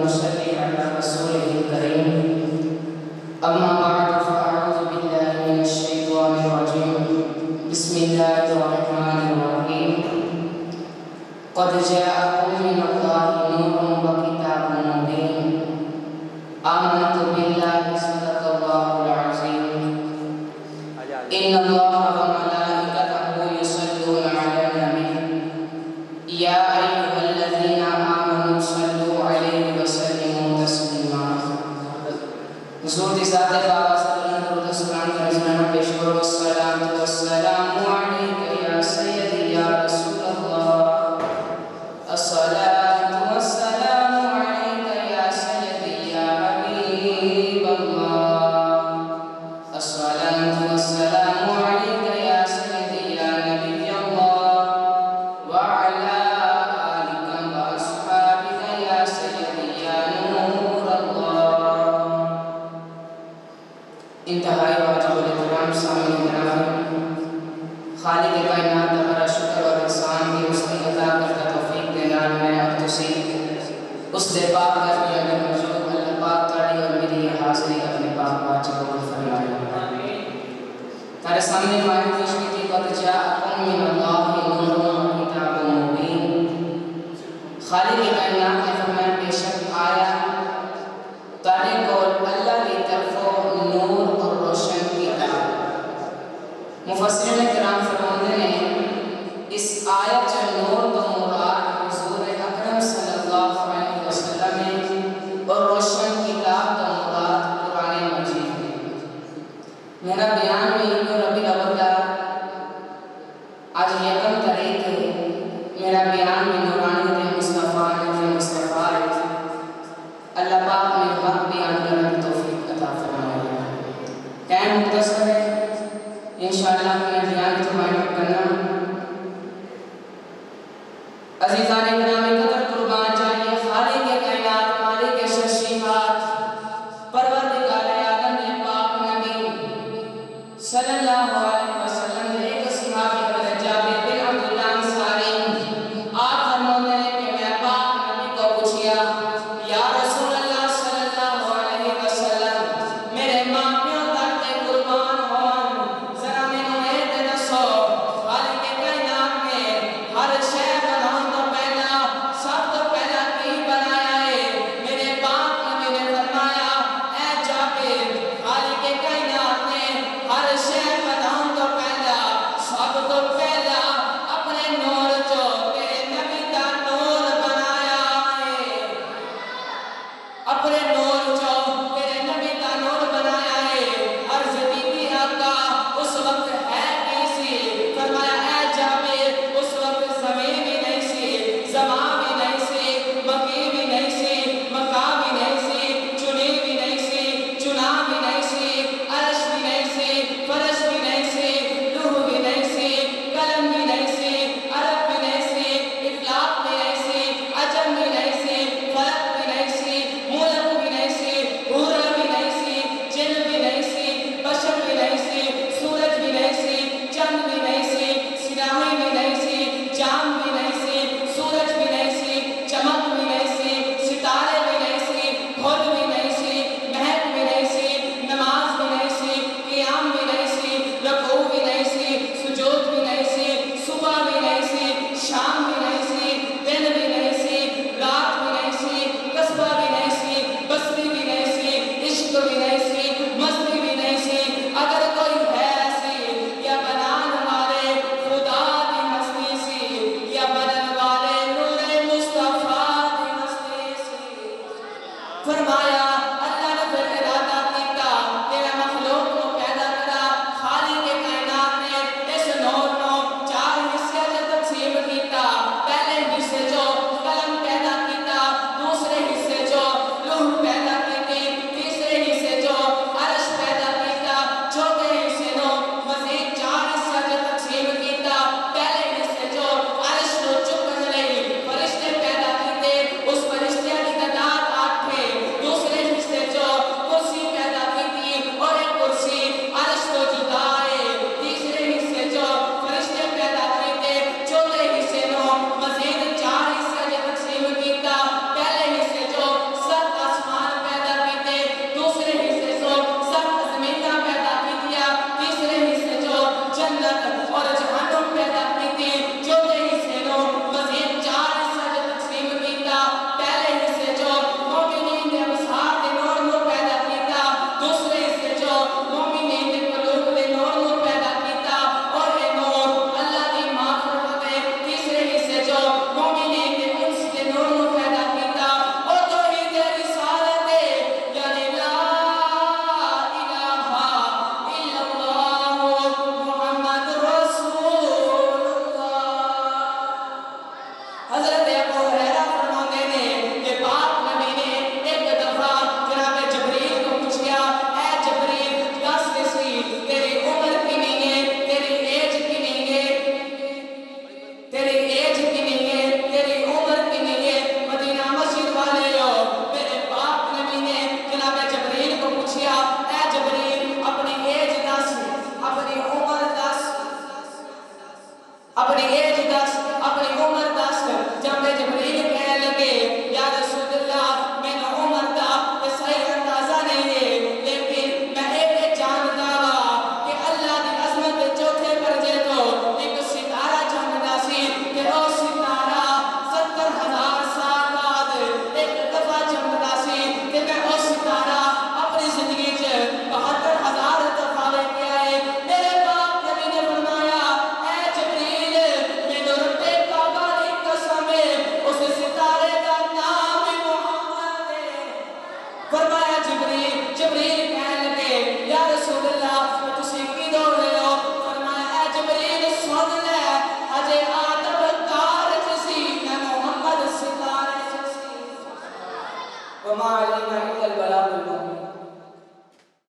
नुसल्ली अला रसूलिल करीम। अम्मा बाद फ़अऊज़ु बिल्लाहि मिनश शैतानिर रजीम। बिस्मिल्लाहिर रहमानिर रहीम। क़द जाअकुम मिनल्लाहि नूरुन व किताबुम मुबीन। आमन्तु बिल्लाहि सदक़ल्लाहुल अज़ीम। इन्नल्लाहा व मलाइकतहु युसल्लूना अलन नबी। या अय्युहल्लज़ीना आमनू सल्लू अलैहि व सल्लिमू तस्लीमा। हुज़ूर की ज़ात बाबा सल्लल्लाहु अलैहि वसल्लम का नज़राना पेश करो। अस्सलातु वस्सलामु अलैका या सय्यदी या रसूलल्लाह। अस्सलातु वस्सलामु अलैका या सय्यदी या हबीबल्लाह। अस्सलातु वस्सलामु अलैका या सय्यदी या नबियल्लाह व अला आलिका व अस्हाबिका या सय्यदी या नूरल्लाह। इंतहाई वाजिबुल इहतराम सामीन किराम, खालिक कायनात हमारा शुक्र और एहसान की उसने अता करता तौफीक देना मैं और तुसी उस दे पाक घर में अगर मौजूद अल्लाह पाक ताड़ी और मेरी ये हाज़िरी अपने पाक पाक कबूल फरमाए। तारे सामने मायत पेश की थी क़द जाअकुम मिनल्लाहि नूरुन व किताबुम मुबीन। खालिक कायनात ने फरमाया बेशक आया तारे को अल्लाह की तरफों नूर और रोशन किताब। मुफस्सिरीन किराम फरमाते हैं इस आयत जो नूर तो मुराद हुज़ूर अकरम सल्लल्लाहु अलैहि वसल्लम है और रोशन किताब तो मुराद कुरान मजीद है। मेरा बयान में इब्न रबीउल अव्वल आज यकम तारीख है। मेरा बयान में नूरानियत मुस्तफ़ा अल्लाह पाक में हक बयान करने की तौफीक अता फरमाए। टाइम मुख्तसर है, इंशाअल्लाह मैं बयान को माइंड करना। अज़ीज़ान गिरामी कदर कुर्बान चाहिए वमा अलैना